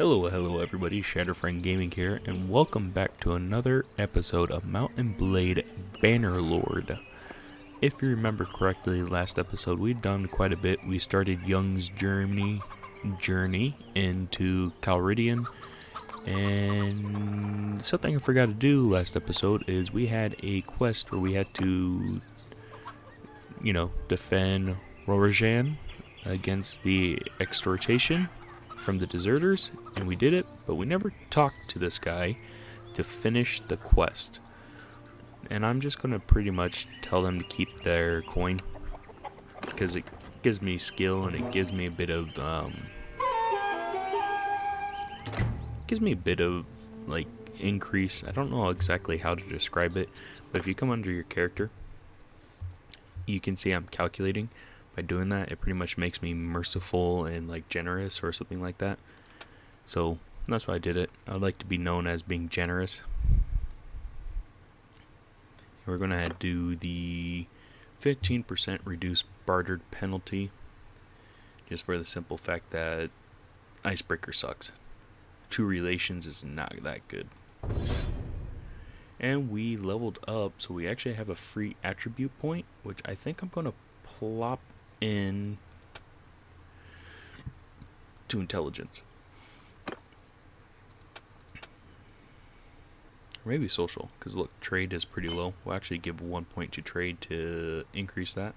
Hello everybody, Shatteredfriend Gaming here, and welcome back to another episode of Mount and Blade Bannerlord. If you remember correctly, last episode we'd done quite a bit. We started Jung's journey into Calridian, and something I forgot to do last episode is we had a quest where we had to, defend Rorojan against the extortation from the deserters, and we did it, but we never talked to this guy to finish the quest. And I'm just gonna pretty much tell them to keep their coin because it gives me skill and it gives me a bit of like increase. I don't know exactly how to describe it, but if you come under your character, you can see I'm calculating. By doing that, it pretty much makes me merciful and like generous or something like that. So that's why I did it. I'd like to be known as being generous. We're gonna do the 15% reduced bartered penalty, just for the simple fact that Icebreaker sucks. True Relations is not that good. And we leveled up, so we actually have a free attribute point, which I think I'm gonna plop in to intelligence, or maybe social, because look, trade is pretty low. We'll actually give 1 point to trade to increase that.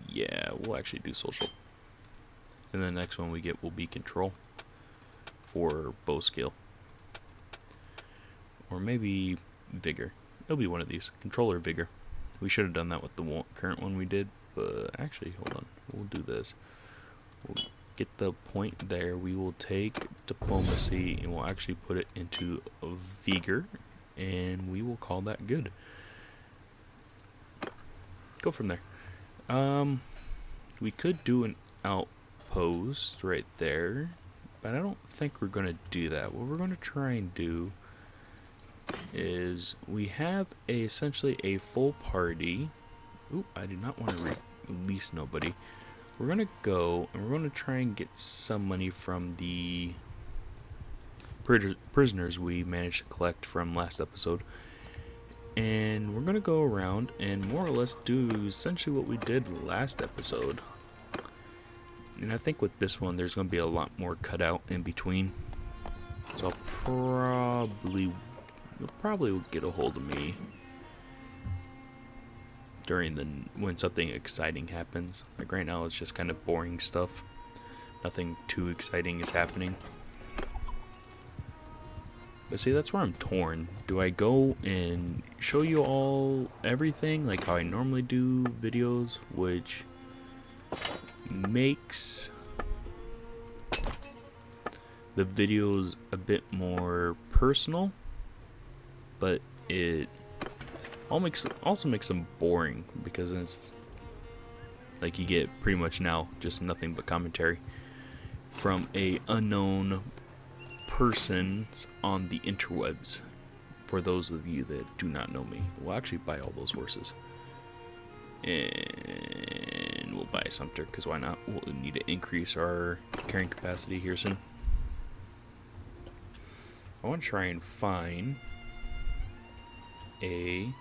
Yeah, we'll actually do social, and the next one we get will be control for bow skill, or maybe vigor. It'll be one of these, control or vigor. We should have done that with the current one we did, but actually, hold on. We'll do this. We'll get the point there. We will take diplomacy and we'll actually put it into a vigor, and we will call that good. Go from there. We could do an outpost right there, but I don't think we're going to do that. What we're going to try and do is we have essentially a full party. Oop, I do not want to release nobody. We're gonna go and we're gonna try and get some money from the prisoners we managed to collect from last episode, and we're gonna go around and more or less do essentially what we did last episode. And I think with this one there's gonna be a lot more cut out in between, so I'll probably will get a hold of me during when something exciting happens. Like right now it's just kind of boring stuff. Nothing too exciting is happening. But see, that's where I'm torn. Do I go and show you all everything like how I normally do videos, which makes the videos a bit more personal, but it also makes them boring, because it's like you get pretty much now just nothing but commentary from a unknown persons on the interwebs. For those of you that do not know me, we'll actually buy all those horses, and we'll buy a Sumter, because why not? We'll need to increase our carrying capacity here soon. I want to try and find a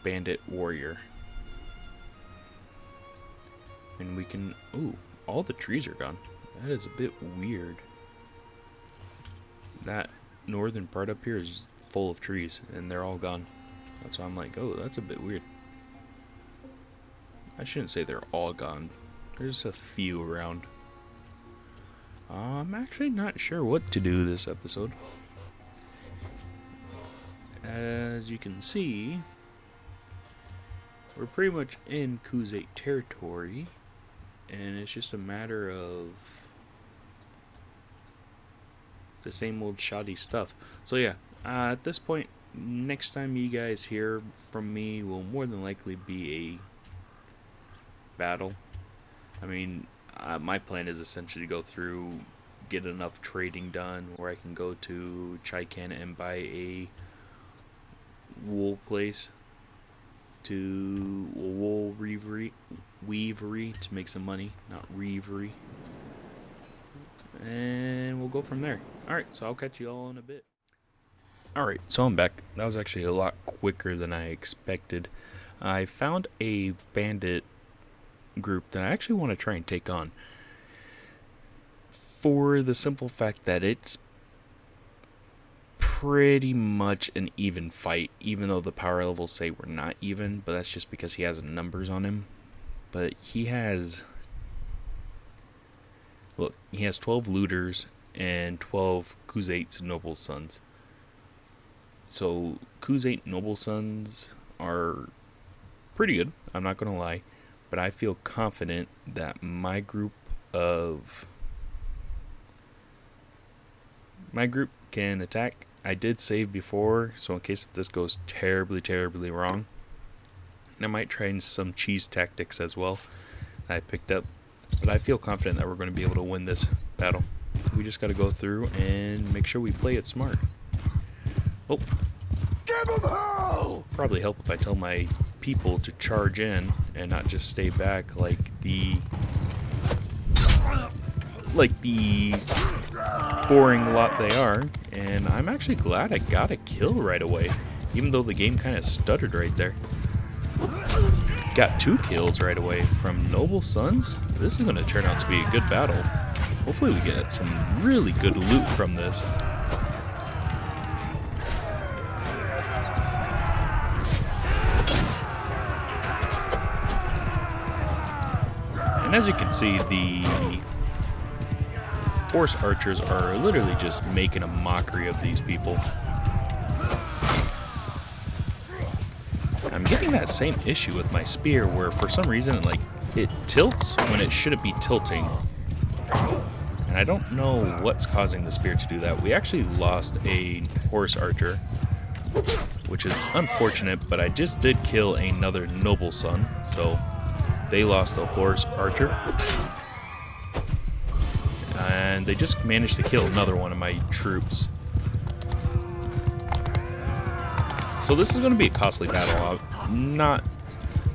bandit warrior. And we can... Ooh, all the trees are gone. That is a bit weird. That northern part up here is full of trees, and they're all gone. That's why I'm like, oh, that's a bit weird. I shouldn't say they're all gone. There's a few around. I'm actually not sure what to do this episode. As you can see, we're pretty much in Khuzait territory, and it's just a matter of the same old shoddy stuff. So yeah, at this point, next time you guys hear from me will more than likely be a battle. I mean, my plan is essentially to go through, get enough trading done where I can go to Chaikan and buy a wool place, to wool weavery to make some money, not reavery. And we'll go from there. Alright, so I'll catch you all in a bit. Alright, so I'm back. That was actually a lot quicker than I expected. I found a bandit group that I actually want to try and take on. For the simple fact that it's pretty much an even fight, even though the power levels say we're not even, but that's just because he has numbers on him. But he has... Look, he has 12 looters and 12 Khuzait noble sons. So, Khuzait noble sons are pretty good, I'm not going to lie. But I feel confident that my group can attack. I did save before, so in case this goes terribly, terribly wrong. And I might try some cheese tactics as well that I picked up. But I feel confident that we're going to be able to win this battle. We just got to go through and make sure we play it smart. Oh. Give him hell! Probably help if I tell my people to charge in and not just stay back like the boring lot they are. And I'm actually glad I got a kill right away, even though the game kind of stuttered right there. Got 2 kills right away from noble sons. This is going to turn out to be a good battle. Hopefully we get some really good loot from this. And as you can see, the horse archers are literally just making a mockery of these people. I'm getting that same issue with my spear where for some reason it tilts when it shouldn't be tilting. And I don't know what's causing the spear to do that. We actually lost a horse archer, which is unfortunate, but I just did kill another noble son, so they lost a horse archer. And they just managed to kill another one of my troops. So this is going to be a costly battle. I'm not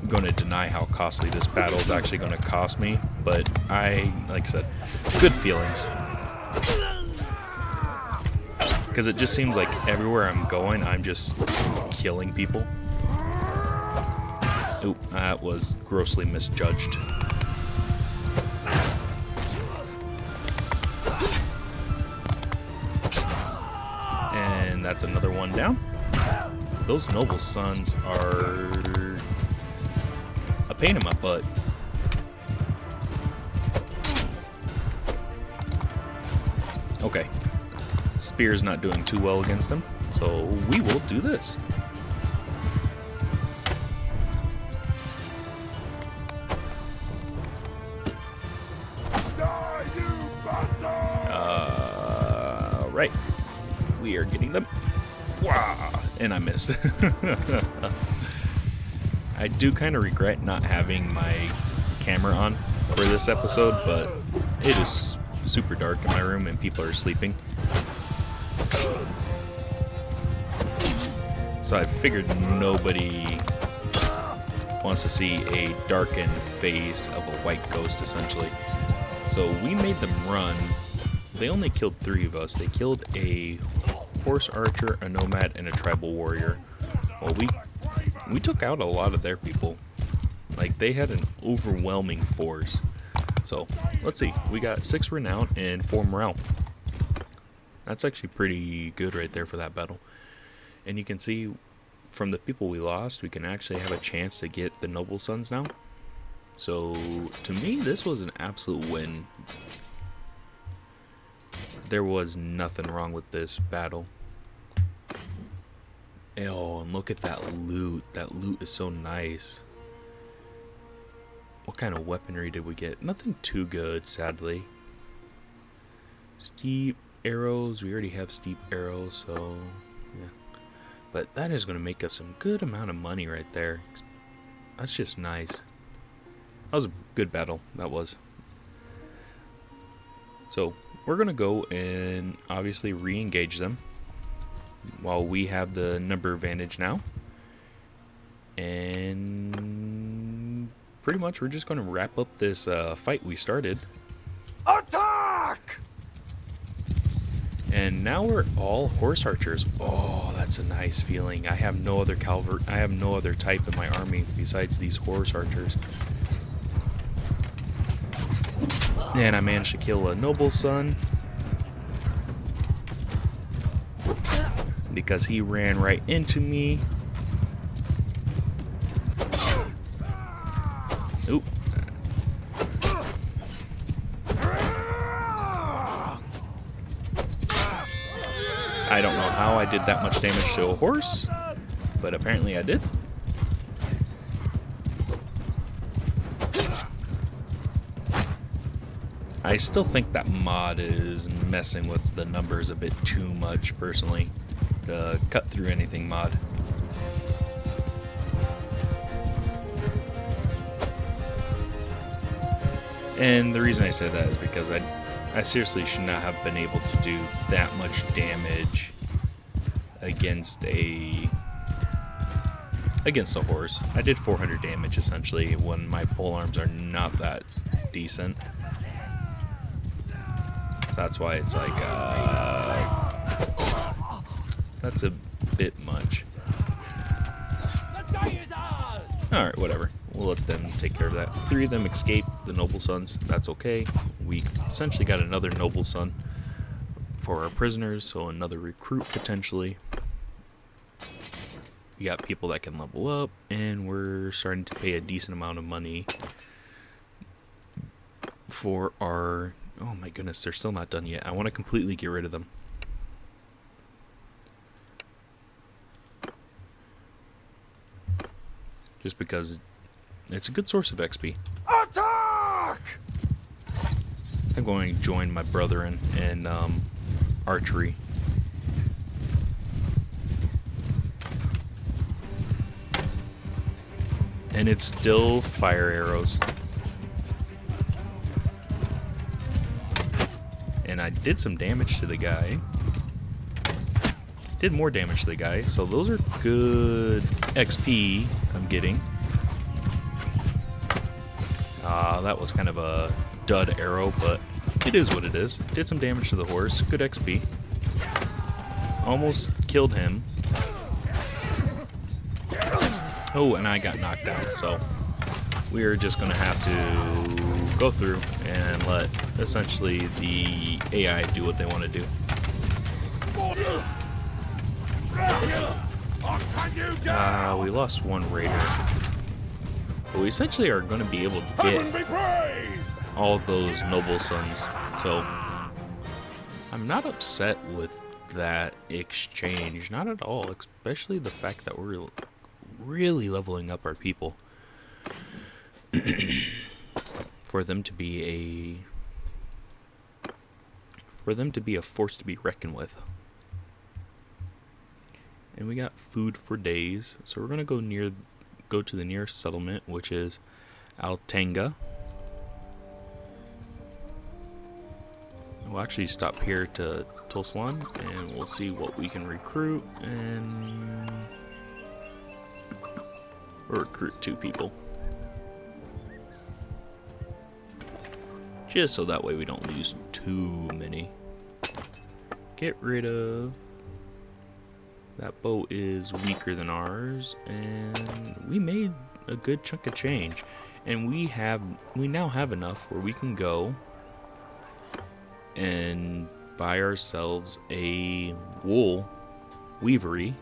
going to deny how costly this battle is actually going to cost me, but like I said, good feelings. Because it just seems like everywhere I'm going, I'm just killing people. Oop, that was grossly misjudged. And that's another one down. Those noble sons are a pain in my butt. Okay. Spear's not doing too well against him, so we will do this. Right. We are getting them. Wow. And I missed. I do kind of regret not having my camera on for this episode, but it is super dark in my room and people are sleeping. So I figured nobody wants to see a darkened face of a white ghost, essentially. So we made them run. They only killed 3 of us. They killed a horse archer, a nomad, and a tribal warrior. Well, we took out a lot of their people. Like, they had an overwhelming force. So, let's see. We got 6 renown and 4 morale. That's actually pretty good right there for that battle. And you can see from the people we lost, we can actually have a chance to get the noble sons now. So, to me, this was an absolute win. There was nothing wrong with this battle. Oh, and look at that loot. That loot is so nice. What kind of weaponry did we get? Nothing too good, sadly. Steep arrows. We already have steep arrows, so yeah. But that is going to make us some good amount of money right there. That's just nice. That was a good battle. That was. So we're going to go and obviously re-engage them while we have the number advantage now. And pretty much we're just going to wrap up this fight we started. Attack! And now we're all horse archers. Oh, that's a nice feeling. I have no other I have no other type in my army besides these horse archers. And I managed to kill a noble's son because he ran right into me. Oop. I don't know how I did that much damage to a horse, but apparently I did. I still think that mod is messing with the numbers a bit too much, personally. The cut through anything mod. And the reason I say that is because I seriously should not have been able to do that much damage against a horse. I did 400 damage essentially when my pole arms are not that decent. So that's why it's like that's a bit much. Alright, whatever. We'll let them take care of that. 3 of them escaped, the noble sons. That's okay. We essentially got another noble son for our prisoners, so another recruit potentially. We got people that can level up, and we're starting to pay a decent amount of money for our... Oh my goodness, they're still not done yet. I want to completely get rid of them. Just because it's a good source of XP. Attack! I'm going to join my brethren in archery. And it's still fire arrows. And I did some damage to the guy. Did more damage to the guy, so those are good XP I'm getting. That was kind of a dud arrow, but it is what it is. Did some damage to the horse, good XP. Almost killed him. Oh, and I got knocked out, so we're just gonna have to go through and let essentially the AI do what they want to do. We lost one raider. But we essentially are going to be able to get all those noble sons. So I'm not upset with that exchange. Not at all. Especially the fact that we're really leveling up our people. For them to be a force to be reckoned with. And we got food for days, so we're gonna go to the nearest settlement, which is Altanga. We'll actually stop here to Tulsan, and we'll see what we can recruit, and we'll recruit 2 people. Just so that way we don't lose too many. Get rid of... That boat is weaker than ours, and we made a good chunk of change. And we now have enough where we can go and buy ourselves a wool weavery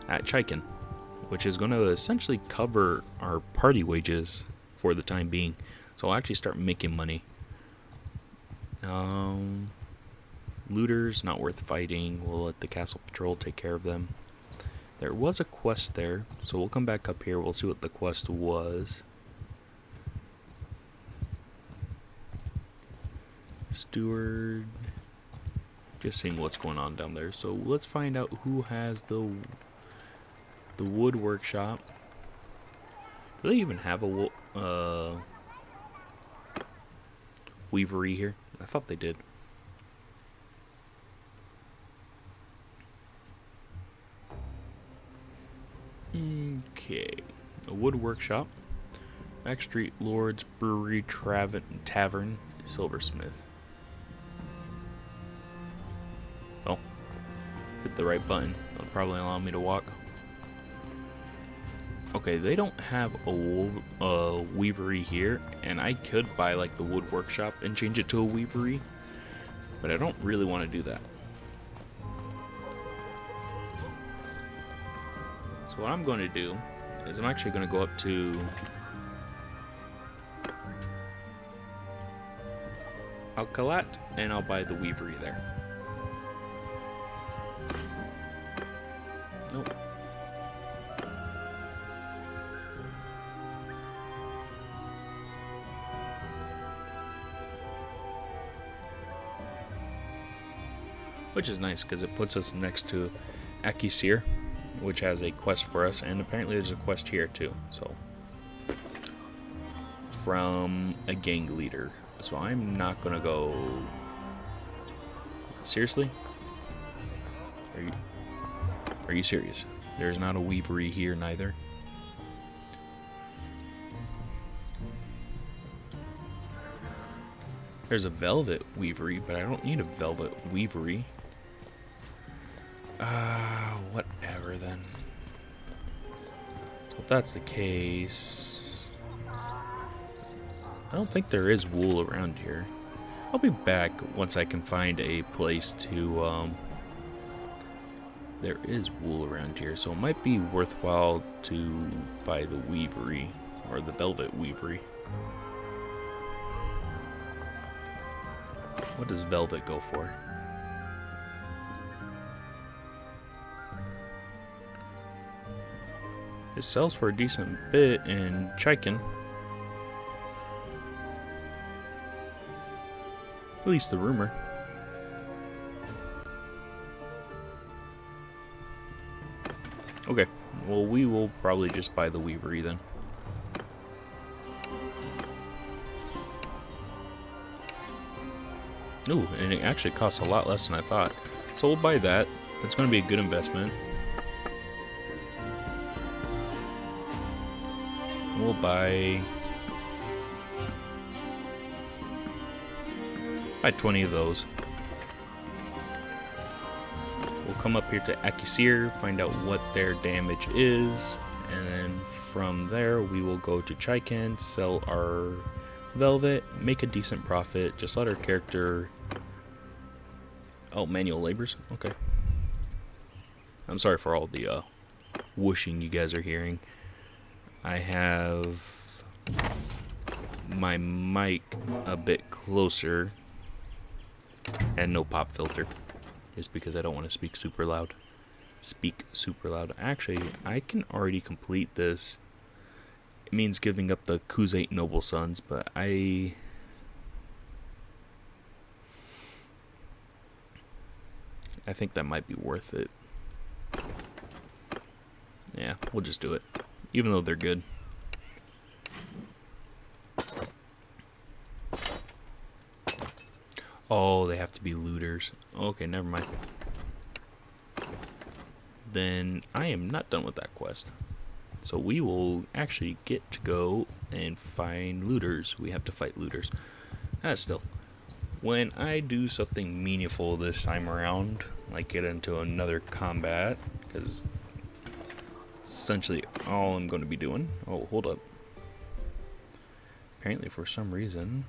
at Chiken, which is going to essentially cover our party wages for the time being. So I'll actually start making money. Looters, not worth fighting. We'll let the castle patrol take care of them. There was a quest there, so we'll come back up here. We'll see what the quest was. Steward. Just seeing what's going on down there. So let's find out who has the wood workshop. Do they even have a weavery here? I thought they did. Okay. Wood Workshop, Backstreet Lord's Brewery Tavern, Silversmith. Oh, hit the right button. That'll probably allow me to walk. Okay, they don't have a weavery here, and I could buy like the Wood Workshop and change it to a weavery, but I don't really want to do that. So what I'm going to do is I'm actually going to go up to Alcalat, and I'll buy the weavery there. Nope. Which is nice because it puts us next to Akisir, which has a quest for us, and apparently there's a quest here too. So, from a gang leader. So I'm not gonna go. Seriously? Are you serious? There's not a weavery here neither. There's a velvet weavery, but I don't need a velvet weavery. Whatever then. So if that's the case, I don't think there is wool around here. I'll be back once I can find a place to, there is wool around here, so it might be worthwhile to buy the weavery, or the velvet weavery. What does velvet go for? It sells for a decent bit in Chiken. At least the rumor. Okay, well we will probably just buy the weavery then. Ooh, and it actually costs a lot less than I thought. So we'll buy that. That's going to be a good investment. We'll buy 20 of those. We'll come up here to Akisir, find out what their damage is, and then from there we will go to Chiken, sell our velvet, make a decent profit, just let our character... Oh, manual labors? Okay. I'm sorry for all the whooshing you guys are hearing. I have my mic a bit closer and no pop filter, just because I don't want to speak super loud. Actually, I can already complete this. It means giving up the Khuzait noble sons, but I think that might be worth it. Yeah, we'll just do it. Even though they're good. Oh, they have to be looters. Okay, never mind. Then I am not done with that quest. So we will actually get to go and find looters. We have to fight looters. Still. When I do something meaningful this time around, like get into another combat, because essentially all I'm going to be doing. Oh, hold up. Apparently for some reason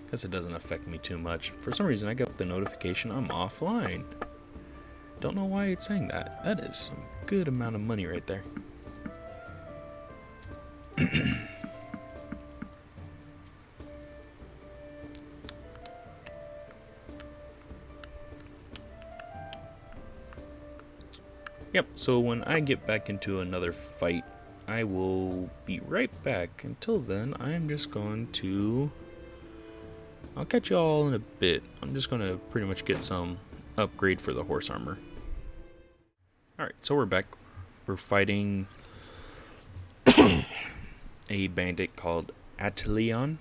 guess it doesn't affect me too much. For some reason I got the notification I'm offline. Don't know why it's saying that. That is some good amount of money right there. Yep, so when I get back into another fight, I will be right back. Until then, I'm just going to... I'll catch you all in a bit. I'm just going to pretty much get some upgrade for the horse armor. Alright, so we're back. We're fighting a bandit called Attilon.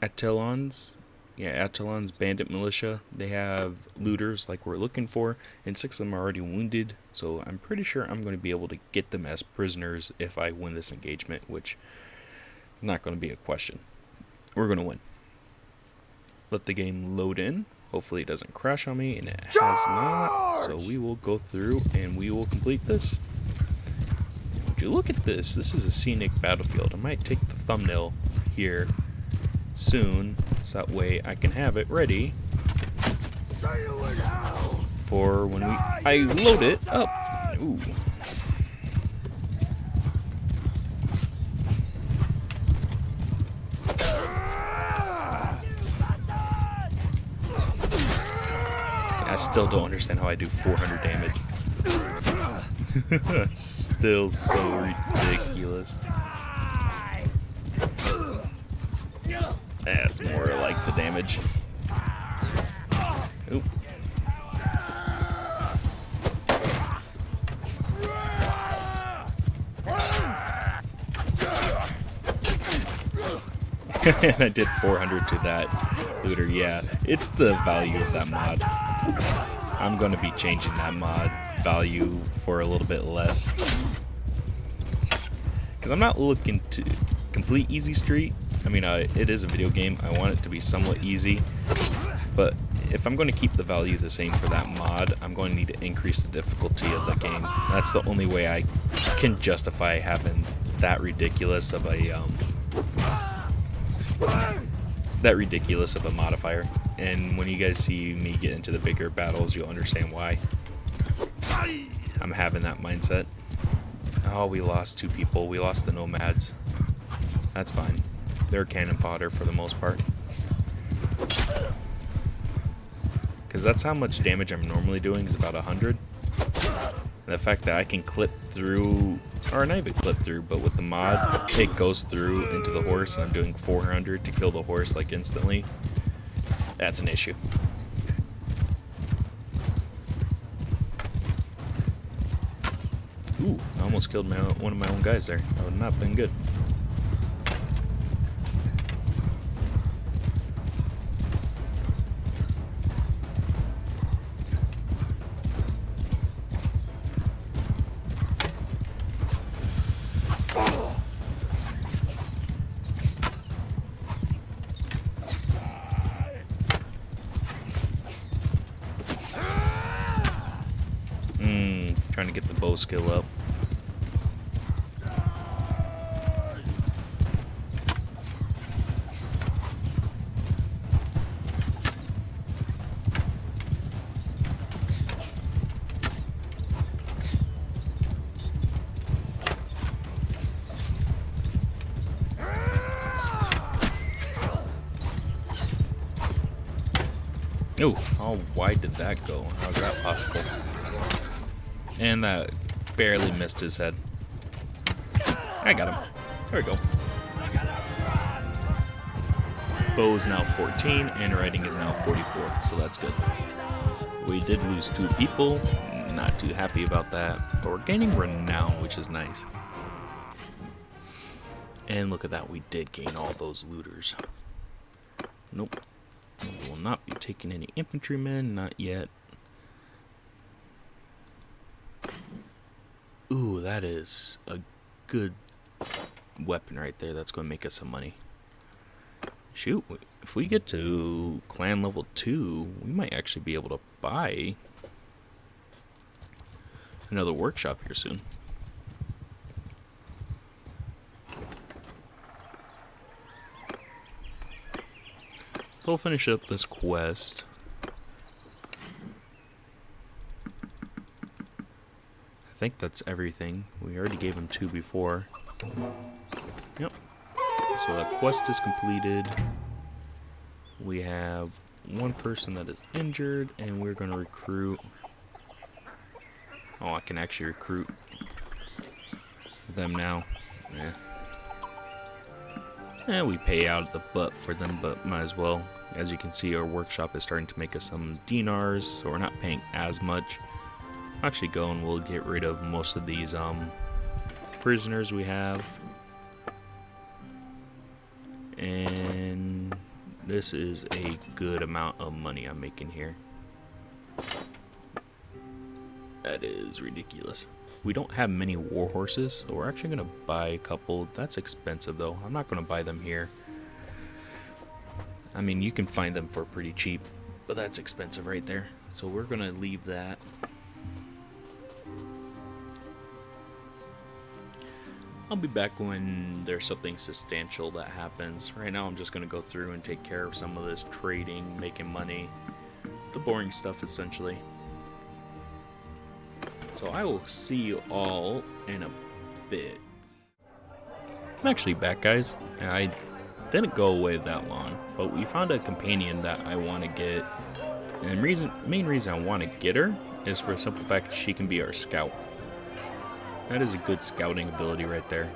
Attilons. yeah, Atalon's bandit militia. They have looters like we're looking for, and 6 of them are already wounded, so I'm pretty sure I'm going to be able to get them as prisoners if I win this engagement, which is not going to be a question. We're going to win. Let the game load in. Hopefully it doesn't crash on me, and it has not. So we will go through and we will complete this. Would you look at this? This is a scenic battlefield. I might take the thumbnail here soon, so that way I can have it ready for when I load it up. Ooh. I still don't understand how I do 400 damage. It's still so ridiculous. That's more like the damage. Oop. And I did 400 to that looter. Yeah, it's the value of that mod. I'm going to be changing that mod value for a little bit less. Because I'm not looking to complete easy street. I mean, it is a video game. I want it to be somewhat easy. But if I'm going to keep the value the same for that mod, I'm going to need to increase the difficulty of the game. That's the only way I can justify having that ridiculous of a modifier. And when you guys see me get into the bigger battles, you'll understand why I'm having that mindset. Oh, we lost 2 people. We lost the nomads. That's fine. They're cannon fodder for the most part. Because that's how much damage I'm normally doing, is about 100. And the fact that I can clip through, or not even clip through, but with the mod, it goes through into the horse, and I'm doing 400 to kill the horse like instantly. That's an issue. Ooh, I almost killed one of my own guys there. That would not have been good. Trying to get the bow skill up. Oh, how wide did that go? How is that possible? And that barely missed his head. I got him. There we go. Bow is now 14, and writing is now 44, so that's good. We did lose 2 people. Not too happy about that. But we're gaining renown, which is nice. And look at that, we did gain all those looters. Nope. We will not be taking any infantrymen, not yet. Ooh, that is a good weapon right there. That's going to make us some money. Shoot, if we get to clan level 2, we might actually be able to buy another workshop here soon. So we'll finish up this quest. I think that's everything. We already gave him 2 before. Yep. So that quest is completed. We have 1 person that is injured, and we're going to recruit. Oh, I can actually recruit them now. Yeah. And we pay out the butt for them, but might as well. As you can see, our workshop is starting to make us some dinars, so we're not paying as much. I'll actually go and we'll get rid of most of these prisoners we have. And This is a good amount of money I'm making here. That is ridiculous. We don't have many war horses, so we're actually going to buy a couple. That's expensive though. I'm not going to buy them here. I mean, you can find them for pretty cheap, but that's expensive right there. So we're going to leave that. I'll be back when there's something substantial that happens. Right now I'm just going to go through and take care of some of this trading, making money. The boring stuff essentially. So I will see you all in a bit. I'm actually back, guys. I didn't go away that long, but we found a companion that I want to get. And the main reason I want to get her is for the simple fact she can be our scout. That is a good scouting ability right there.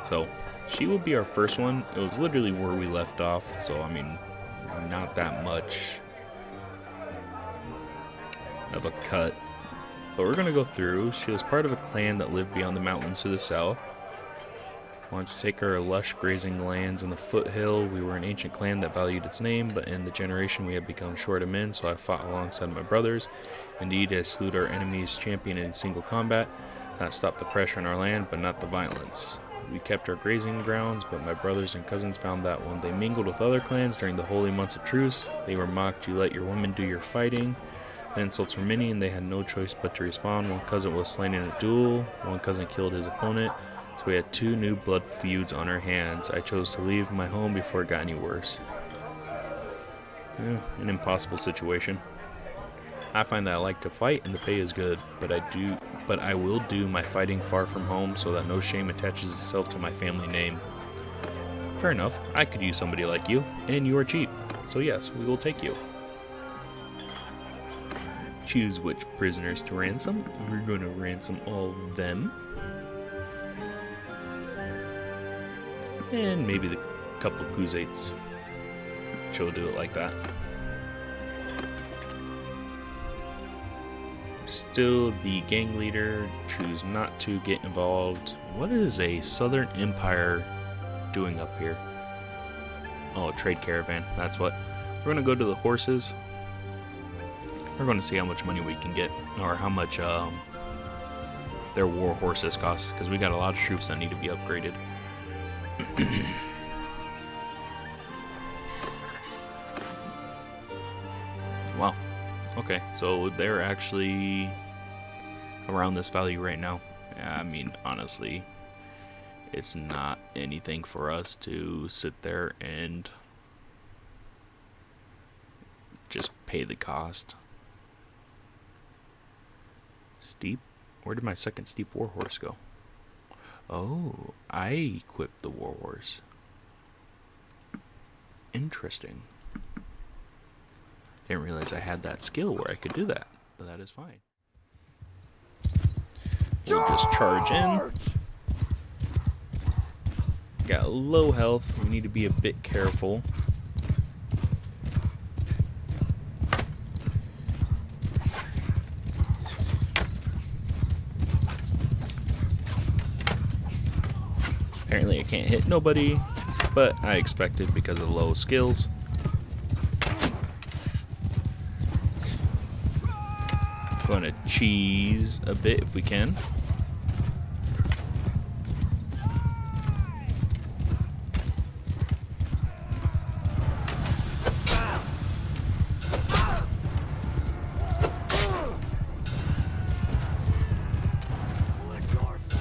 So she will be our first one. It was literally where we left off, so I mean, not that much of a cut. But we're going to go through. She was part of a clan that lived beyond the mountains to the south. Wanted to take our lush grazing lands in the foothill. We were an ancient clan that valued its name, but in the generation we had become short of men, so I fought alongside my brothers. Indeed, I slew our enemy's champion in single combat. That stopped the pressure on our land, but not the violence. We kept our grazing grounds, but my brothers and cousins found that when they mingled with other clans during the holy months of truce, they were mocked. You let your women do your fighting. The insults were many, and they had no choice but to respond. One cousin was slain in a duel. One cousin killed his opponent. So we had 2 new blood feuds on our hands. I chose to leave my home before it got any worse. Yeah, an impossible situation. I find that I like to fight, and the pay is good, but I will do my fighting far from home so that no shame attaches itself to my family name. Fair enough. I could use somebody like you, and you are cheap. So yes, we will take you. Choose which prisoners to ransom. We're going to ransom all of them. And maybe the couple Kuzates. She'll do it like that. Still the gang leader. Choose not to get involved. What is a Southern Empire doing up here? Oh, trade caravan. That's what. We're going to go to the horses. We're going to see how much money we can get, or how much their war horses cost, because we got a lot of troops that need to be upgraded. Wow. Okay, so they're actually around this value right now. I mean, honestly, it's not anything for us to sit there and just pay the cost. Steep? Where did my second steep warhorse go? Oh, I equipped the warhorse. Interesting. Didn't realize I had that skill where I could do that, but that is fine. We'll just charge in. Got low health. We need to be a bit careful. Apparently I can't hit nobody, but I expected because of low skills. Going to cheese a bit if we can.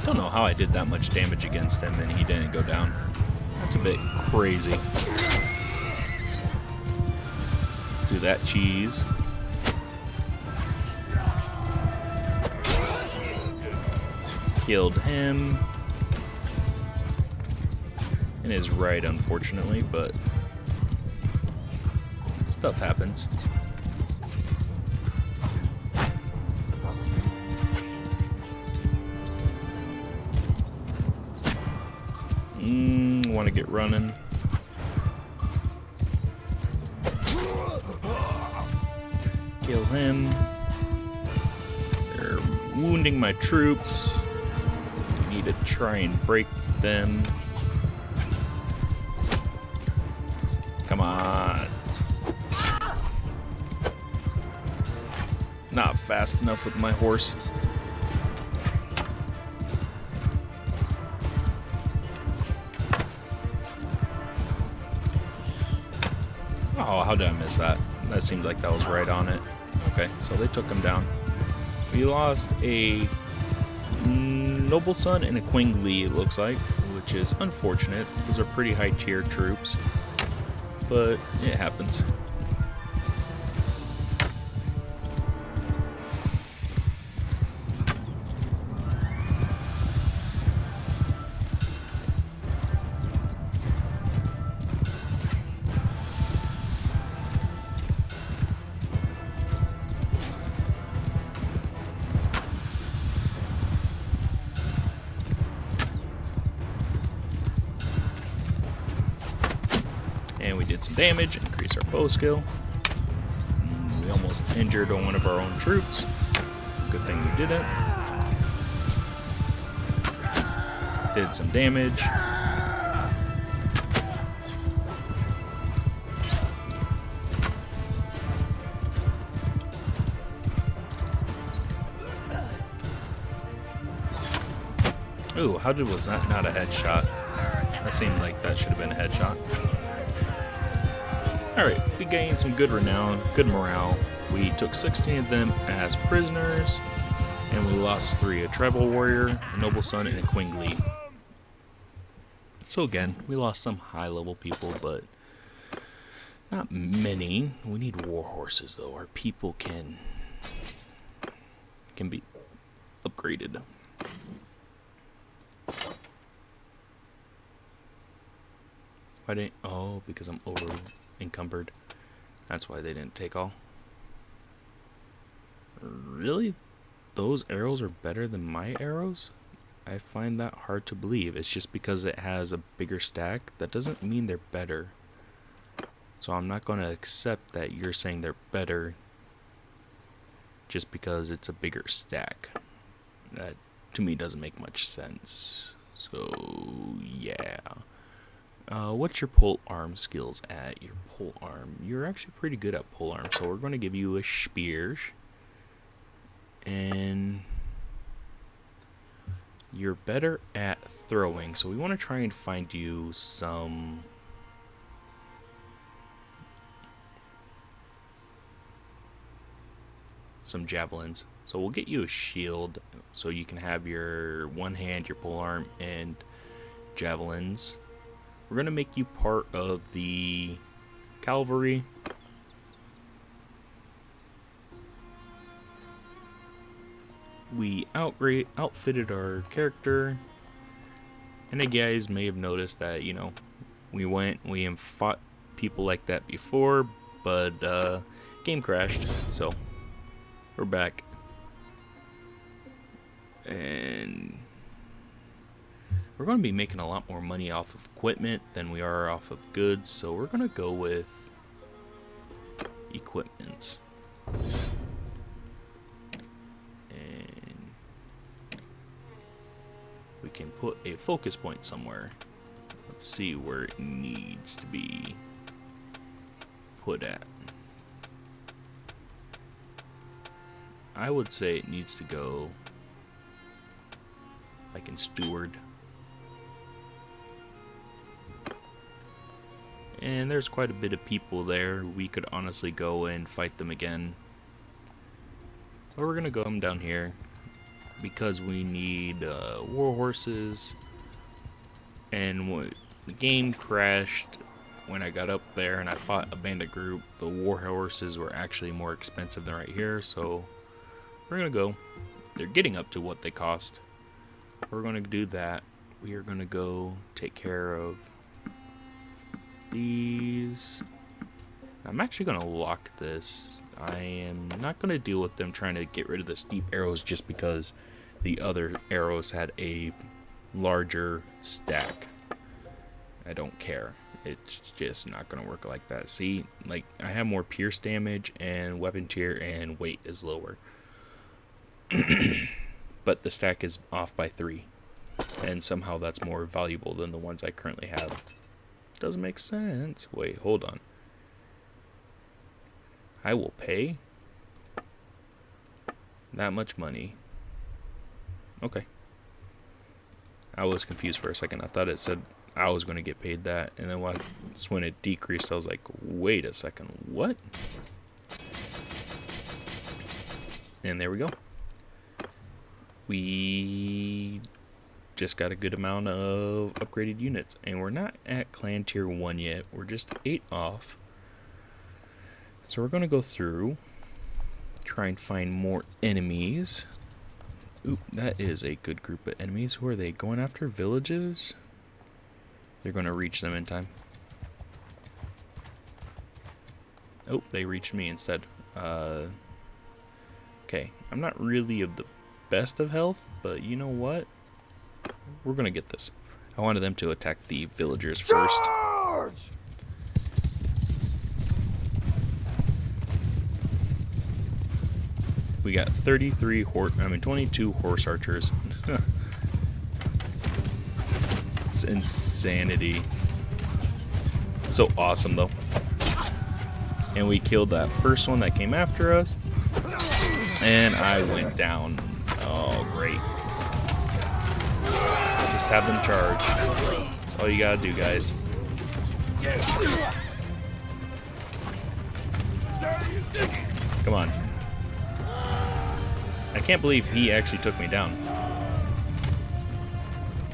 Don't know how I did that much damage against him and he didn't go down. That's a bit crazy. Do that cheese. Killed him. In his right, unfortunately, but stuff happens. Want to get running. Kill him. They're wounding my troops. I need to try and break them. Come Come on. Not fast enough with my horse. Oh, how did I miss that? That seemed like that was right on it. Okay, so they took him down. We lost a noble son and a Queen Lee, it looks like, which is unfortunate. Those are pretty high tier troops, but it happens. And we did some damage, increased our bow skill. We almost injured one of our own troops. Good thing we didn't. Did some damage. Ooh, was that not a headshot? That seemed like that should have been a headshot. Alright, we gained some good renown, good morale. We took 16 of them as prisoners, and we lost 3, a tribal warrior, a noble son, and a Queen Lee. So again, we lost some high-level people, but not many. We need war horses, though. Our people can be upgraded. Why didn't... Oh, because I'm over encumbered. That's why they didn't take all. Really? Those arrows are better than my arrows? I find that hard to believe. It's just because it has a bigger stack. That doesn't mean they're better. So I'm not going to accept that you're saying they're better just because it's a bigger stack. That, to me, doesn't make much sense. So, yeah. What's your pole arm skills at? Your pole arm. You're actually pretty good at pole arm, so we're going to give you a spear. And you're better at throwing, so we want to try and find you some javelins. So we'll get you a shield so you can have your one hand, your pole arm, and javelins. We're going to make you part of the cavalry. We outfitted our character. And you guys may have noticed that, you know, we fought people like that before, but game crashed, so we're back. And we're going to be making a lot more money off of equipment than we are off of goods, so we're going to go with equipments. And we can put a focus point somewhere. Let's see where it needs to be put at. I would say it needs to go like in steward. And there's quite a bit of people there. We could honestly go and fight them again. But we're gonna go them down here because we need war horses. And the game crashed when I got up there and I fought a bandit group. The war horses were actually more expensive than right here, so we're gonna go. They're getting up to what they cost. We're gonna do that. We are gonna go take care of these. I'm actually gonna lock this. I am not gonna deal with them trying to get rid of the steep arrows just because the other arrows had a larger stack. I don't care. It's just not gonna work like that. See, like I have more pierce damage and weapon tier and weight is lower. But the stack is off by 3. And somehow that's more valuable than the ones I currently have. Doesn't make sense. Wait, hold on. I will pay that much money. Okay. I was confused for a second. I thought it said I was going to get paid that. And then when it decreased, I was like, wait a second. What? And there we go. We just got a good amount of upgraded units. And we're not at clan tier 1 yet. We're just 8 off. So we're going to go through, try and find more enemies. Ooh, that is a good group of enemies. Who are they? Going after villages? They're going to reach them in time. Oh, they reached me instead. Okay, I'm not really of the best of health, but you know what? We're going to get this. I wanted them to attack the villagers first. Charge! We got 22 horse archers. It's insanity. It's so awesome though. And we killed that first one that came after us. And I went down. Oh, great. Just have them charge. That's all you gotta do, guys. Come on. I can't believe he actually took me down.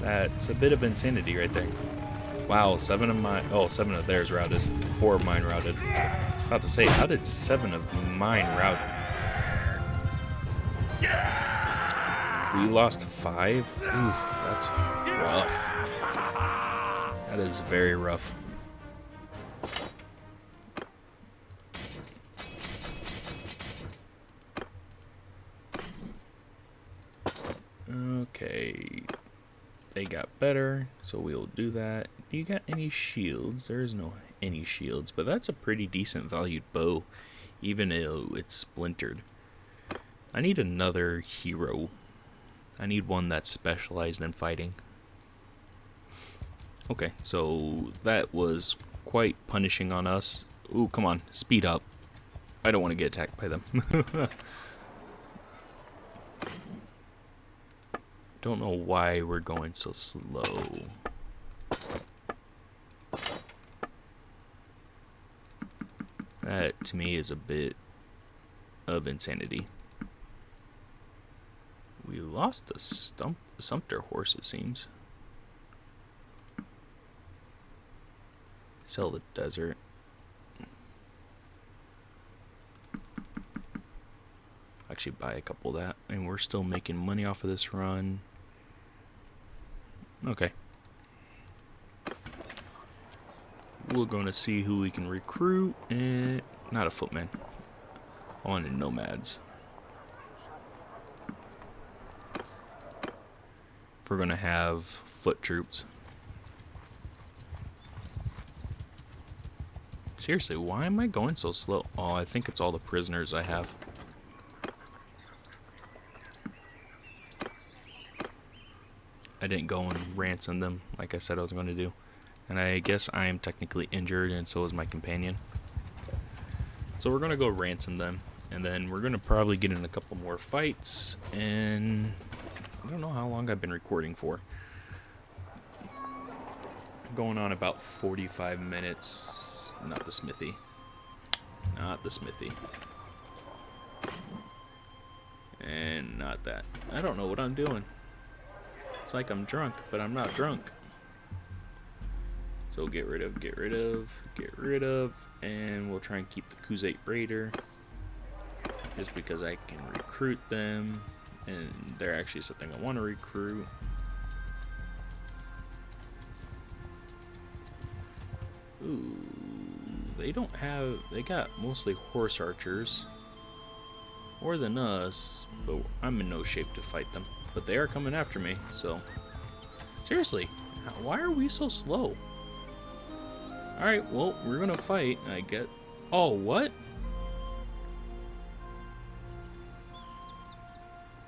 That's a bit of insanity right there. Wow, 7 of theirs routed. 4 of mine routed. About to say, how did 7 of mine rout? We lost 5? Oof, that's rough. That is very rough. Okay, they got better, so we'll do that. Do you got any shields? There is no any shields, but that's a pretty decent valued bow, even though it's splintered. I need another hero. I need one that's specialized in fighting. Okay, so that was quite punishing on us. Ooh, come on, speed up. I don't want to get attacked by them. Don't know why we're going so slow. That to me is a bit of insanity. We lost a Sumpter horse, it seems. Sell the desert. Actually buy a couple of that, and we're still making money off of this run. Okay. We're going to see who we can recruit, and not a footman. I wanted nomads. We're going to have foot troops. Seriously, why am I going so slow? Oh, I think it's all the prisoners I have. I didn't go and ransom them like I said I was going to do. And I guess I am technically injured, and so is my companion. So we're going to go ransom them. And then we're going to probably get in a couple more fights. And I don't know how long I've been recording for. Going on about 45 minutes. Not the smithy. Not the smithy. And not that. I don't know what I'm doing. It's like I'm drunk, but I'm not drunk. So get rid of, and we'll try and keep the Kuzate Raider. Just because I can recruit them, and they're actually something I want to recruit. Ooh, they got mostly horse archers. More than us, but I'm in no shape to fight them. But they are coming after me, so... Seriously, why are we so slow? Alright, well, we're gonna fight, I get... Oh, what?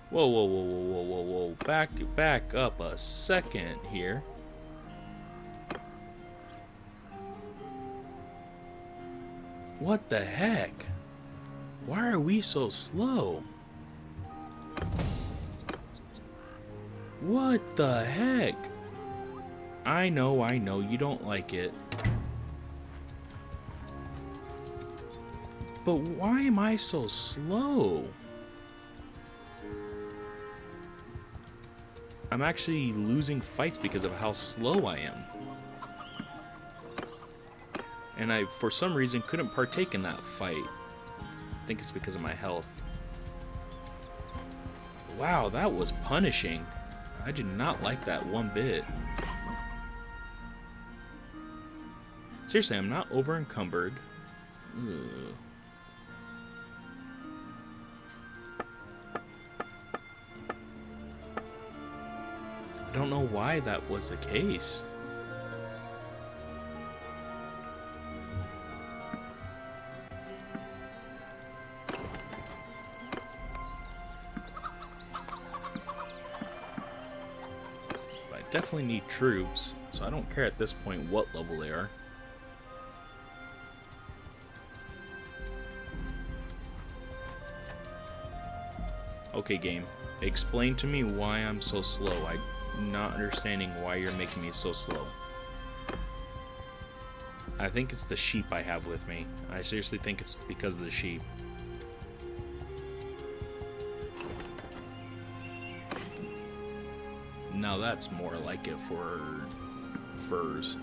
Whoa, whoa, whoa, whoa, whoa, whoa, whoa. Back up a second here. What the heck? Why are we so slow? What the heck? I know, you don't like it. But why am I so slow? I'm actually losing fights because of how slow I am. And I, for some reason, couldn't partake in that fight. I think it's because of my health. Wow, that was punishing. I did not like that one bit. Seriously, I'm not over encumbered. Ugh. I don't know why that was the case. I definitely need troops, so I don't care at this point what level they are. Okay, game. Explain to me why I'm so slow. I'm not understanding why you're making me so slow. I think it's the sheep I have with me. I seriously think it's because of the sheep. Now that's more like it for furs.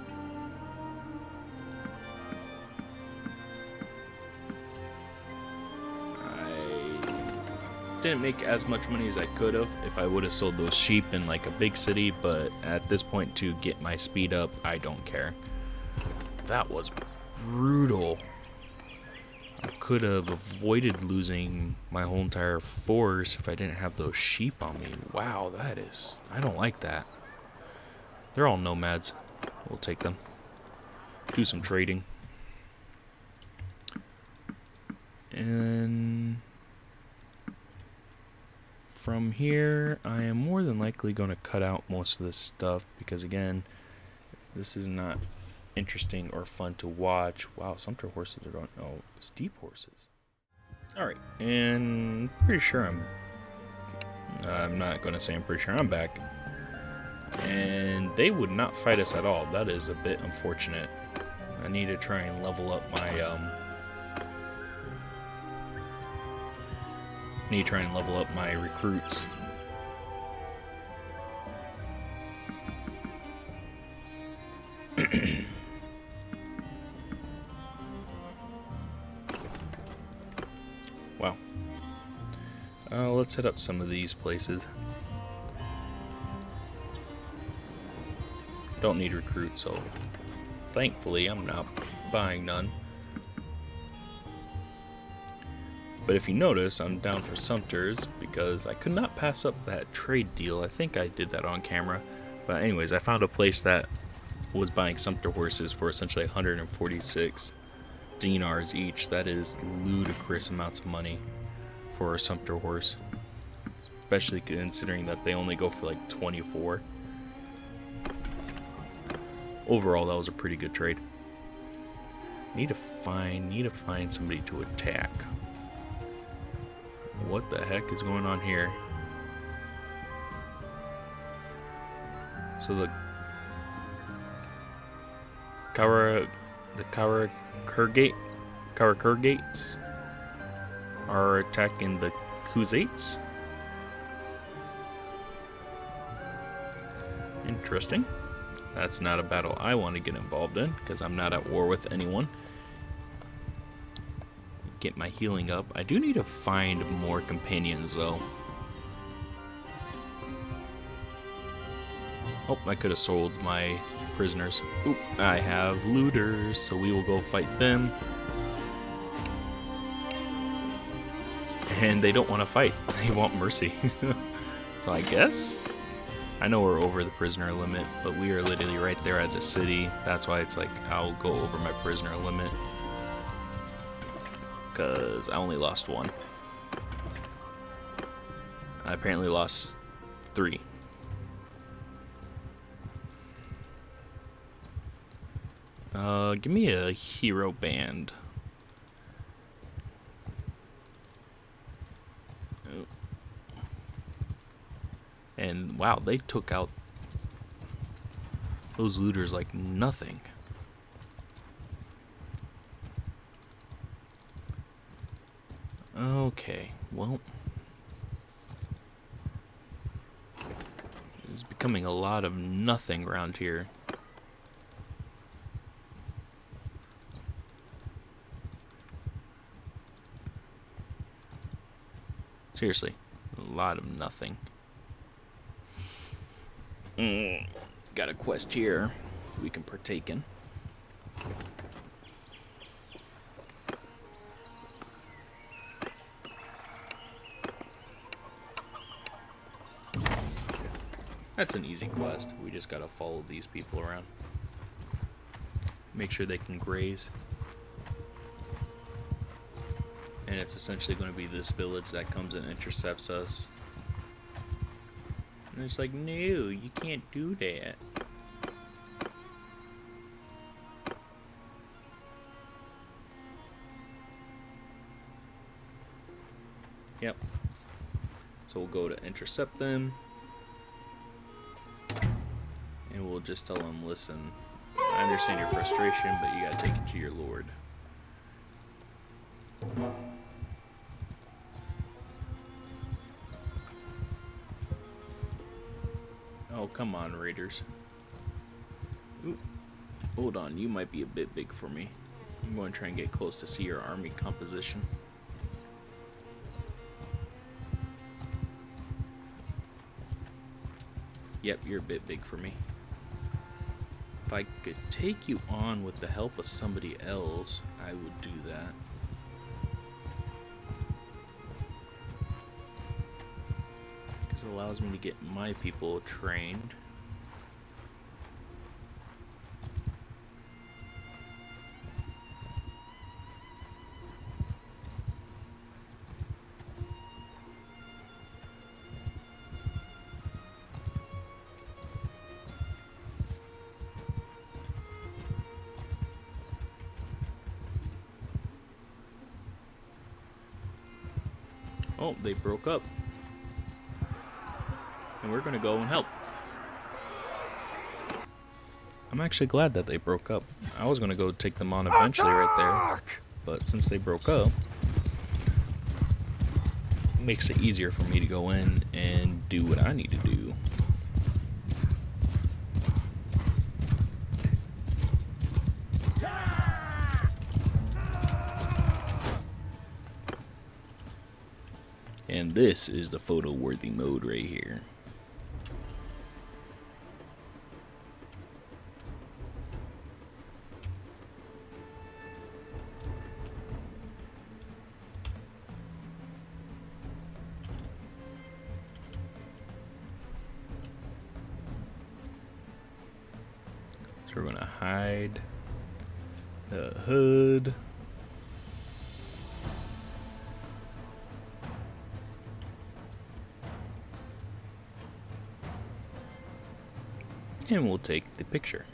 Didn't make as much money as I could have if I would have sold those sheep in like a big city, but at this point, to get my speed up, I don't care. That was brutal. I could have avoided losing my whole entire force if I didn't have those sheep on me. Wow, that is... I don't like that. They're all nomads. We'll take them. Do some trading. And... from here, I am more than likely going to cut out most of this stuff because, again, this is not interesting or fun to watch. Wow, sumpter horses are going... oh, steep horses. Alright, and pretty sure I'm not going to say I'm pretty sure I'm back. And they would not fight us at all. That is a bit unfortunate. I need to try and level up my... need to try and level up my recruits. Wow. Let's hit up some of these places. Don't need recruits, so thankfully I'm not buying none. But if you notice, I'm down for sumpters because I could not pass up that trade deal. I think I did that on camera. But anyways, I found a place that was buying sumpter horses for essentially 146 dinars each. That is ludicrous amounts of money for a sumpter horse. Especially considering that they only go for like 24. Overall, that was a pretty good trade. Need to find somebody to attack. What the heck is going on here? So the Karakurgates are attacking the Khuzaits. Interesting. That's not a battle I want to get involved in because I'm not at war with anyone. Get my healing up. I do need to find more companions though. Oh, I could have sold my prisoners. Oop, I have looters, so we will go fight them. And they don't want to fight. They want mercy. So I guess... I know we're over the prisoner limit, but we are literally right there at the city. That's why it's like, I'll go over my prisoner limit. Because I only lost one. I apparently lost 3. Give me a hero band. And wow, they took out those looters like nothing. Okay, well, it's becoming a lot of nothing around here. Seriously, a lot of nothing. Got a quest here we can partake in. That's an easy quest. We just gotta follow these people around. Make sure they can graze. And it's essentially going to be this village that comes and intercepts us. And it's like, no, you can't do that. Yep. So we'll go to intercept them. And we'll just tell them, listen, I understand your frustration, but you gotta take it to your lord. Oh, come on, raiders. Ooh. Hold on, you might be a bit big for me. I'm going to try and get close to see your army composition. Yep, you're a bit big for me. If I could take you on with the help of somebody else, I would do that. Because it allows me to get my people trained. Oh, they broke up. And we're gonna go and help. I'm actually glad that they broke up. I was gonna go take them on eventually right there. But since they broke up, it makes it easier for me to go in and do what I need to do. And this is the photo-worthy mode right here. So we're gonna hide the hood. And we'll take the picture.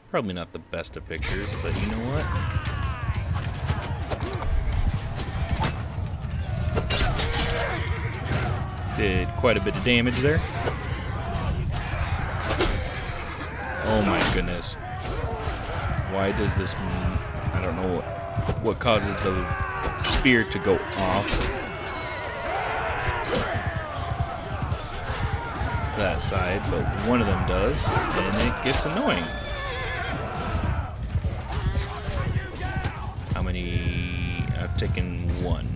Probably not the best of pictures, but you know what? Did quite a bit of damage there. Oh my goodness. Why does this... I don't know what causes the spear to go off that side, but one of them does, and it gets annoying. How many? I've taken one.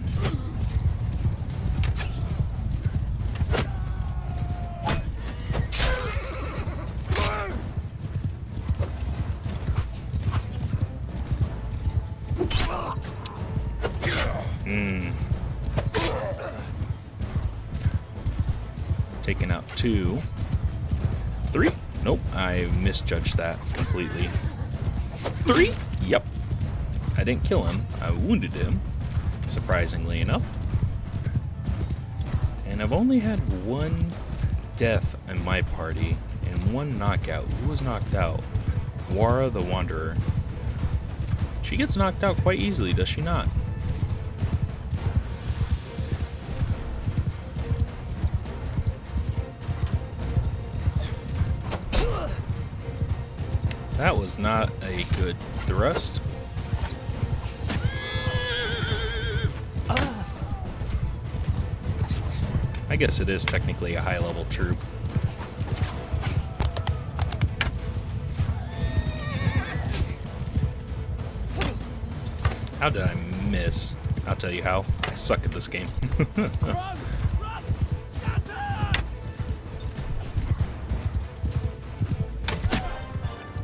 Taking out 2. 3? Nope, I misjudged that completely. 3? Yep. I didn't kill him. I wounded him, surprisingly enough. And I've only had 1 death in my party and 1 knockout. Who was knocked out? Wara the Wanderer. She gets knocked out quite easily, does she not? That was not a good thrust. I guess it is technically a high-level troop. How did I miss? I'll tell you how. I suck at this game.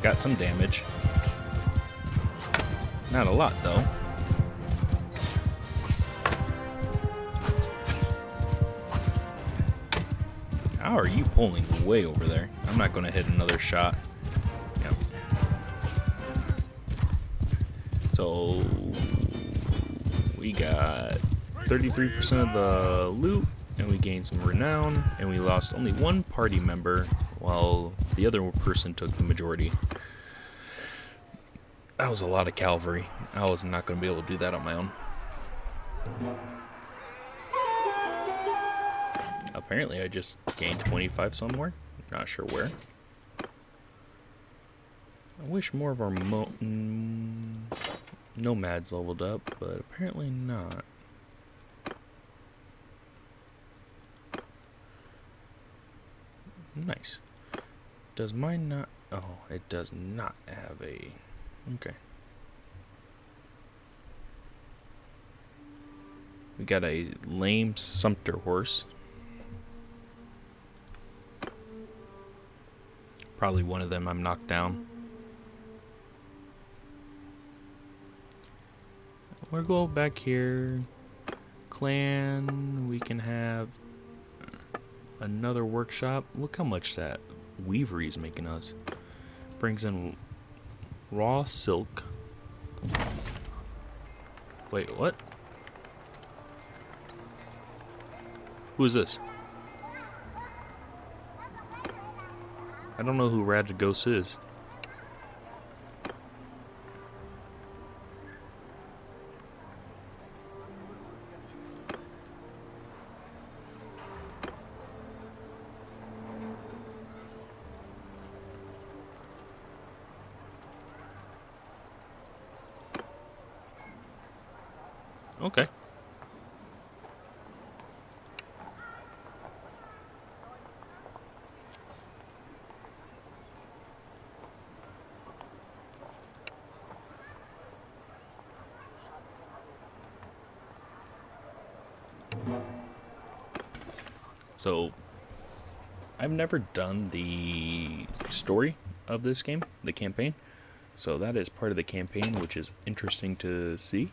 Got some damage. Not a lot, though. How are you pulling way over there? I'm not going to hit another shot. Yep. So we got 33% of the loot, and we gained some renown, and we lost only one party member, while the other person took the majority. That was a lot of cavalry. I was not going to be able to do that on my own. Apparently, I just gained 25 somewhere. Not sure where. I wish more of our nomads leveled up, but apparently not. Nice. Does mine not? Oh, it does not have a... Okay. We got a lame sumpter horse. Probably one of them I'm knocked down. We'll go back here. Clan, we can have another workshop. Look how much that weavery is making us. Brings in raw silk. Wait, what? Who is this? I don't know who Radagos is. Okay. So, I've never done the story of this game, the campaign. So that is part of the campaign, which is interesting to see.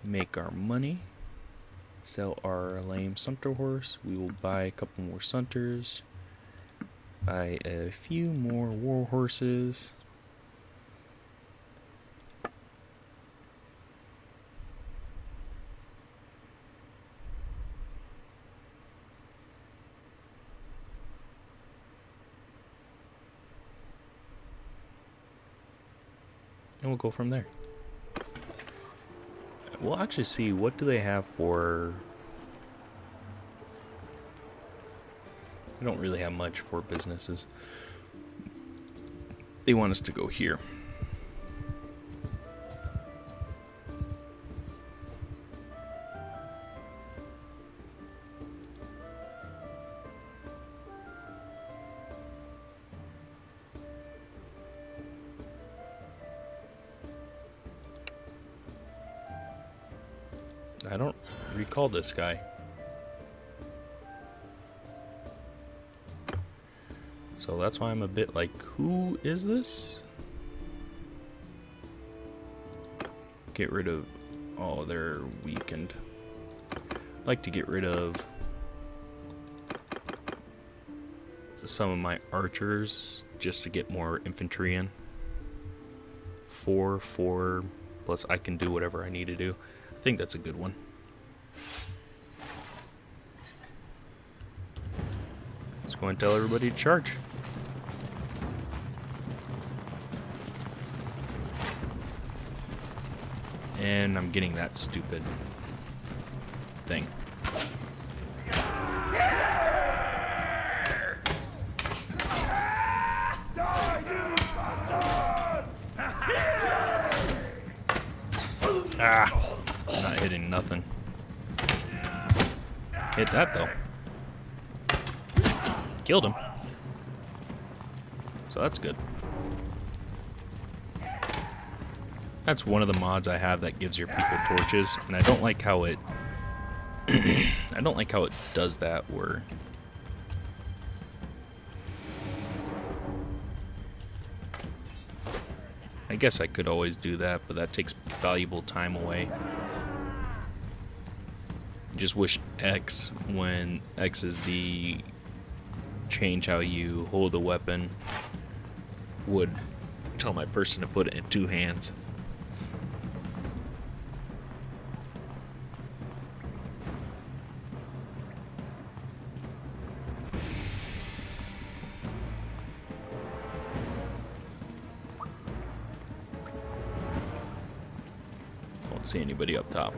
Make our money. Sell our lame sumpter horse. We will buy a couple more sumpters. Buy a few more war horses. And we'll go from there. We'll actually see what do they have for... I don't really have much for businesses. They want us to go here. I don't recall this guy. So that's why I'm a bit like, who is this? Get rid of... Oh, they're weakened. I'd like to get rid of some of my archers just to get more infantry in. 4, plus I can do whatever I need to do. I think that's a good one. Let's go and tell everybody to charge. And I'm getting that stupid thing. hitting nothing. Hit that though. Killed him. So that's good. That's one of the mods I have that gives your people torches, and I don't like how it I don't like how it does that where I guess I could always do that, but that takes valuable time away. Just wish X, when X is the change how you hold the weapon, would tell my person to put it in 2 hands. Don't see anybody up top.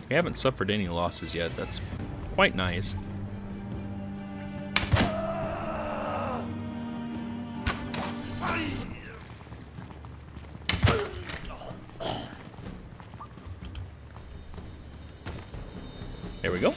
We haven't suffered any losses yet. That's quite nice. There we go.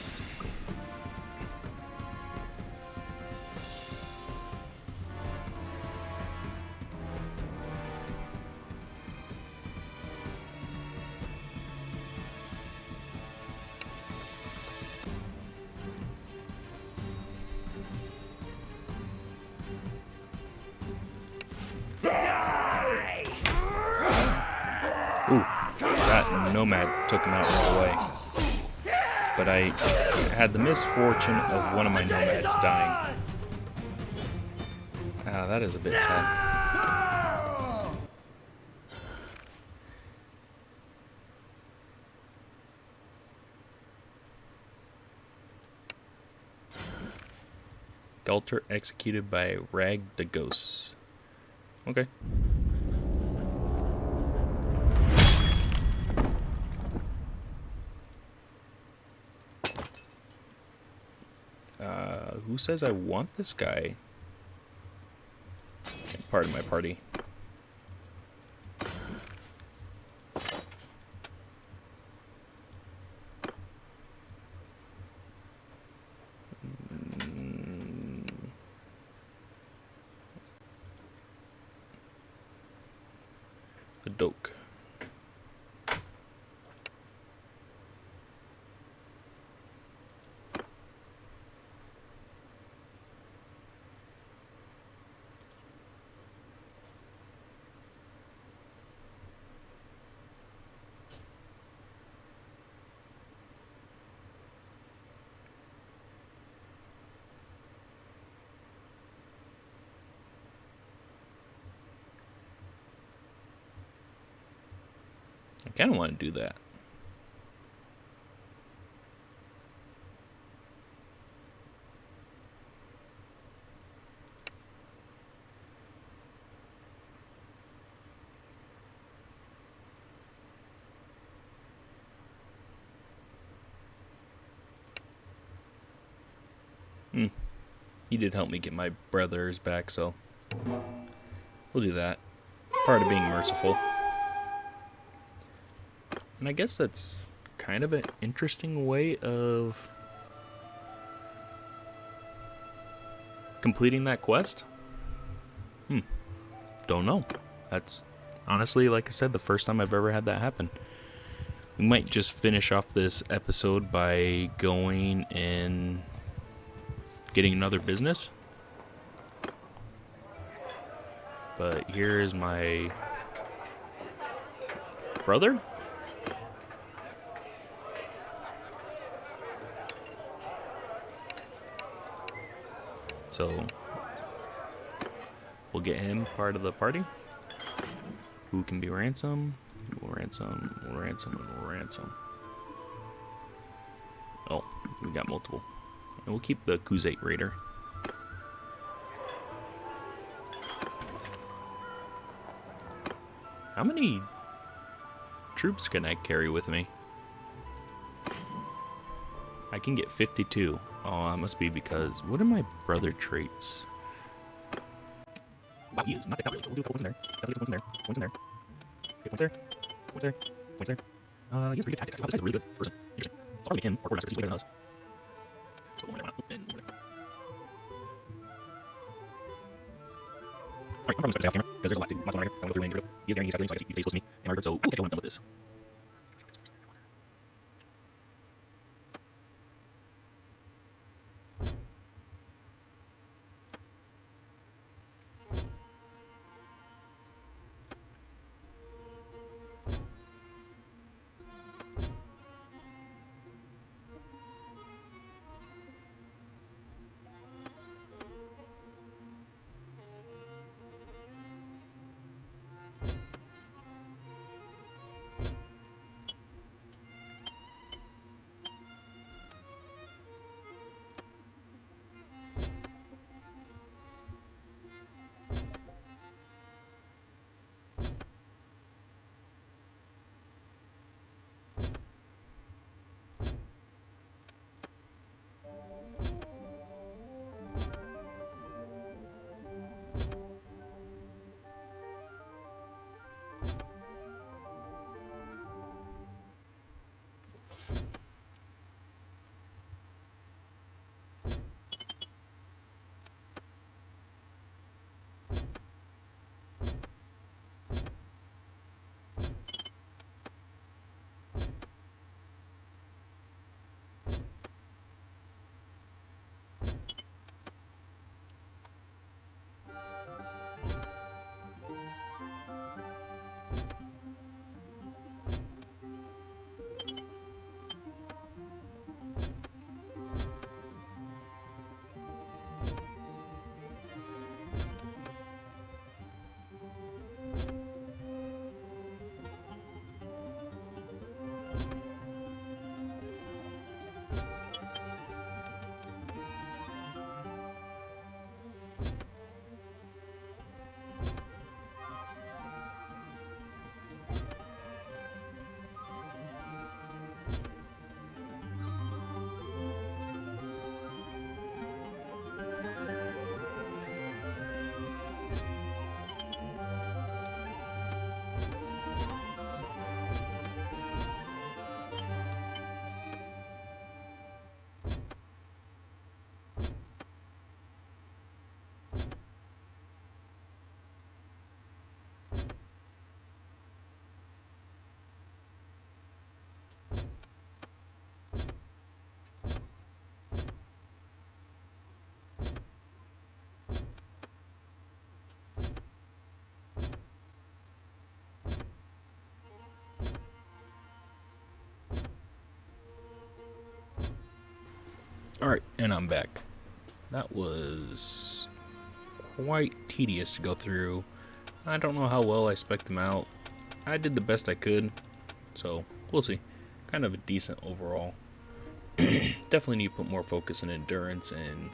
Ooh, that nomad took him out right away. But I had the misfortune of one of my nomads dying. Ah, that is a bit sad. Galter executed by Rag the Ghost. Okay. Who says I want this guy part of my party? The Doke. I kind of want to do that. He did help me get my brothers back, so we'll do that. Part of being merciful. And I guess that's kind of an interesting way of completing that quest. Don't know. That's honestly, like I said, the first time I've ever had that happen. We might just finish off this episode by going and getting another business. But here is my brother. So we'll get him part of the party. Who can be ransom? We'll ransom, we'll ransom, and we'll ransom. Oh, we got multiple. And we'll keep the Kuzate Raider. How many troops can I carry with me? I can get 52. Oh, that must be because... What are my brother traits? Wow, he is not the coverage. We'll do a couple points in there. Definitely get some points in there. Points in there. Okay, points there. Points there. Points there. He has pretty good tactics. Wow, this guy's a really good person. Interesting. It's probably him or Quartermaster because he's way better than us. So one more down, and one more down. Alright, I'm probably going to step off camera because there's a lot to do. Lots going on right here. I want to go through and get rid of. He is guaranteed he's calculating, so I guess you stay close to me. And we're good, so I will catch you when I'm done with this. Alright, and I'm back. That was quite tedious to go through. I don't know how well I spec'd them out. I did the best I could, so we'll see. Kind of a decent overall. Definitely need to put more focus on endurance and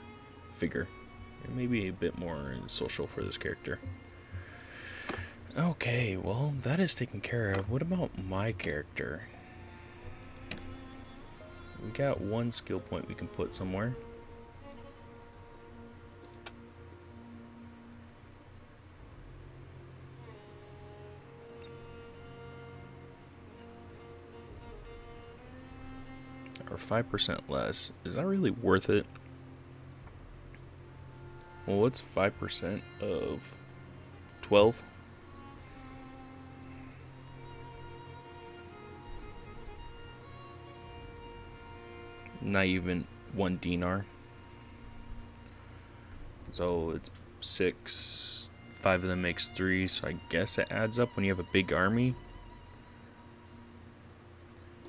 figure. And maybe a bit more in social for this character. Okay, well, that is taken care of. What about my character? We got one skill point we can put somewhere. Or 5% less. Is that really worth it? Well, what's 5% of 12? Not even 1 dinar. So it's 6. 5 of them makes 3, so I guess it adds up when you have a big army.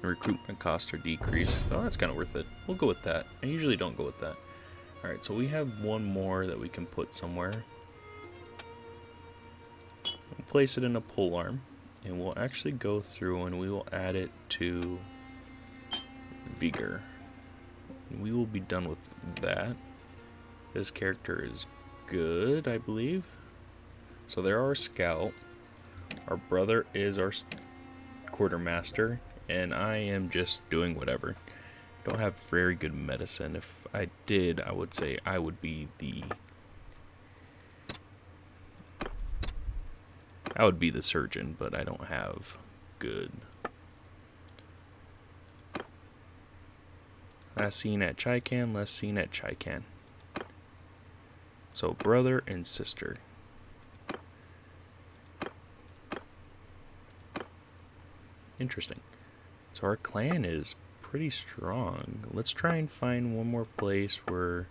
Recruitment costs are decreased. Oh, that's kind of worth it. We'll go with that. I usually don't go with that. Alright, so we have one more that we can put somewhere. We'll place it in a polearm, and we'll actually go through and we will add it to Vigor. And we will be done with that. This character is good, I believe. So they're our scout. Our brother is our quartermaster, and I am just doing whatever. Don't have very good medicine. If I did, I would say I would be the surgeon, but I don't have good Last seen at Chaikan, last seen at Chaikan. So brother and sister. Interesting. So our clan is pretty strong. Let's try and find one more place where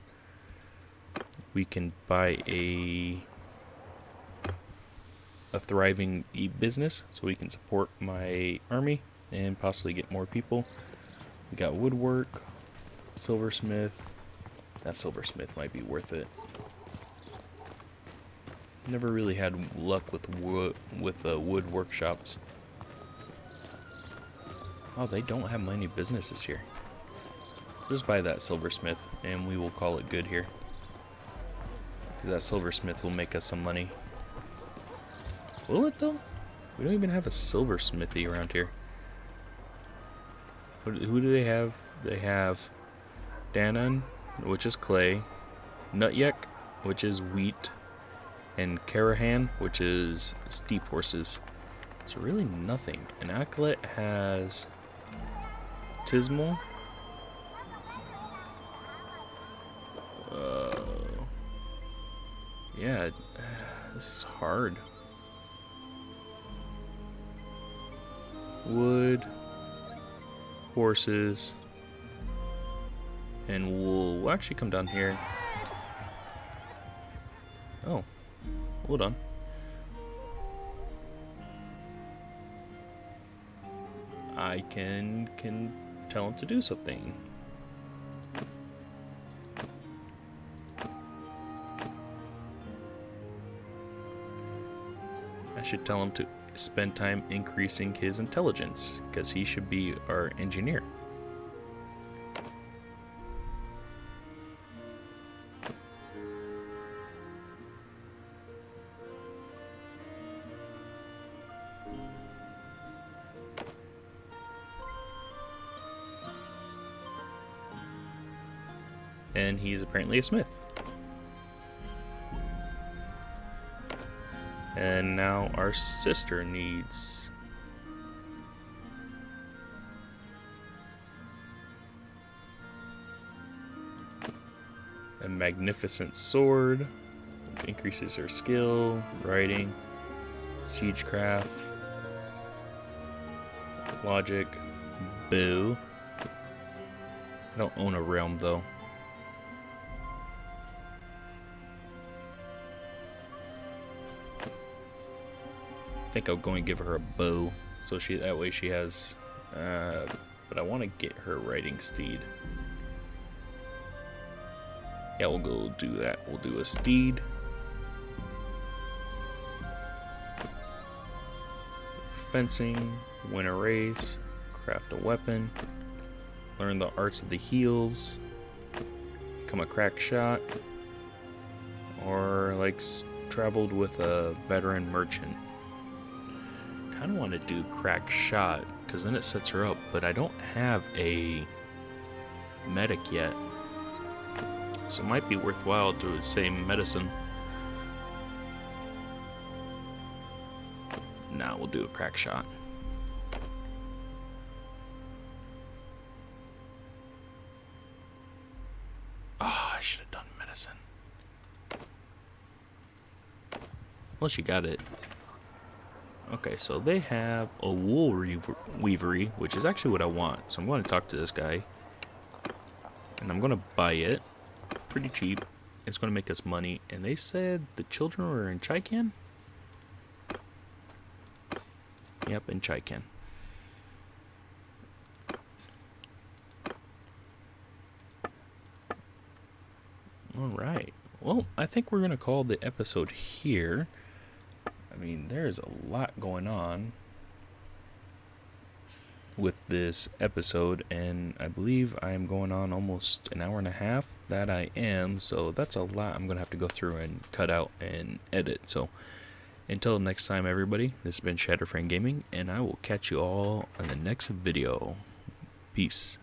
we can buy a thriving e-business so we can support my army and possibly get more people. We got woodwork, silversmith. That silversmith might be worth it. Never really had luck with wood workshops. Oh, they don't have many businesses here. Just buy that silversmith and we will call it good here. Because that silversmith will make us some money. Will it though? We don't even have a silversmithy around here. Who do they have? They have Danon, which is clay, Nutyek, which is wheat, and Karahan, which is steep horses. So really nothing. And Aklet has Tismal. Yeah, this is hard. Wood, horses, and wool. We'll actually come down here. Oh, hold on. I can tell him to do something. I should tell him to spend time increasing his intelligence, because he should be our engineer. And he's apparently a smith. And now our sister needs a magnificent sword, which increases her skill, writing, siegecraft, logic, bow. I don't own a realm though. I think I'm going to give her a bow, so that way she has. But I want to get her riding steed. Yeah, we'll go do that. We'll do a steed. Fencing, win a race, craft a weapon, learn the arts of the heals, become a crack shot, or like traveled with a veteran merchant. I don't want to do crack shot because then it sets her up, but I don't have a medic yet, so it might be worthwhile to say medicine. Nah, we'll do a crack shot. Oh, I should have done medicine. Well, she got it. Okay, so they have a wool weavery, which is actually what I want. So I'm going to talk to this guy, and I'm going to buy it pretty cheap. It's going to make us money. And they said the children were in Chaikan? Yep, in Chaikan. Alright. Well, I think we're going to call the episode here. I mean, there's a lot going on with this episode, and I believe I am going on almost an hour and a half. That I am, so that's a lot I'm going to have to go through and cut out and edit. So until next time, everybody, this has been Shatteredfriend Gaming, and I will catch you all in the next video. Peace.